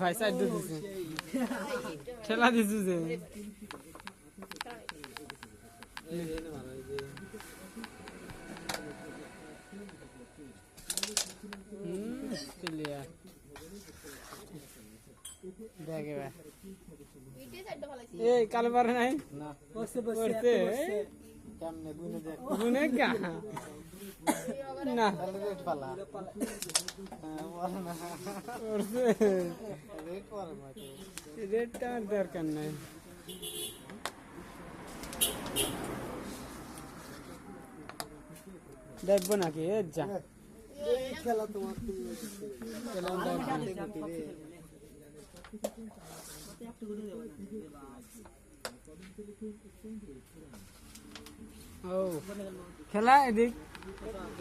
ভাই সাইড দিছে খেলা দিছে যে প্লেয়ার দেখে ভাই এই কাল পারে নাই না করতে কেমনে গুনে গা না রেট পালা করতে রেট পারে না রেটটা দরকার নাই দেখবো নাকি যা খেলা তোমার খেলা ও খেলা এদিক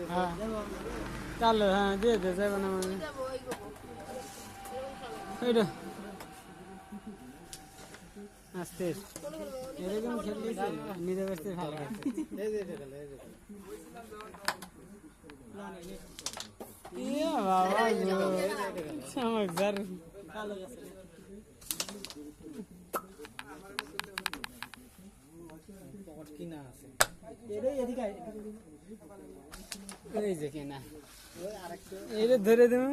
হ্যাঁ চলো হ্যাঁ দিয়ে দে যাবে না মানে এইটা আস্তে এরকম খেললে নিজে বসতে ভালো ইয়া বাবা চমকদার কিনা আছে এই যে কিনা এইটা ধরে দেব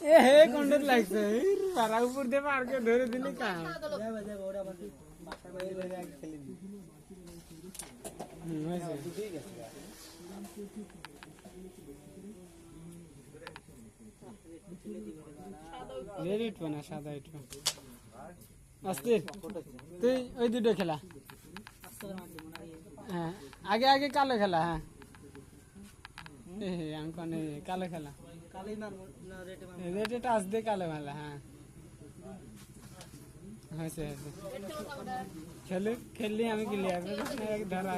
এ হে কন্ডেট লাগছে পারা উপর দিয়ে পারকে ধরে দিলে কাম না সাদা ইট আস্তে তুই ওই দুটো খেলা হ্যাঁ আগে আগে কালো খেলা হ্যাঁ আমি কোনে কালো খেলা রেটে টাচ দিয়ে কালো খেলা হ্যাঁ হয়েছে খেললি আমি ক্লিয়ার ধরা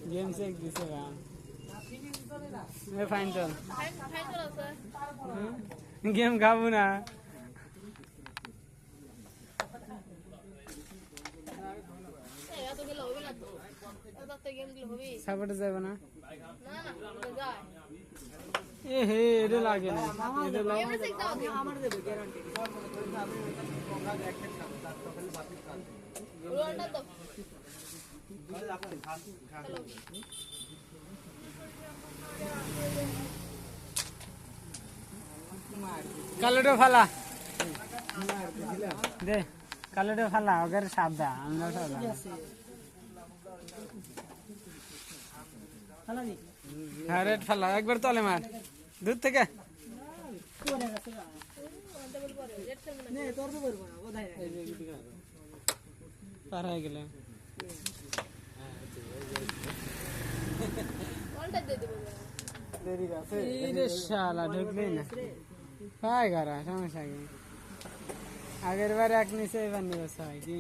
गेम से एक दिसे काम मैं फाइन चल गेम खाबू ना সাপোর্টে যাবে না এ হে এটা লাগে না এটা লাগে আমার দেবে গ্যারান্টি কালোটা ফালা দে কালোটা ফালা ওদের সাদা আমরা সাদা হ্যাঁ রেড ফালা একবার তলে মার দূর থেকে পার হয়ে গেলে শালা ঢুকলেই না পায় করা সমস্যা কি আগের বার এক নিচে এবার নিবে সবাই কি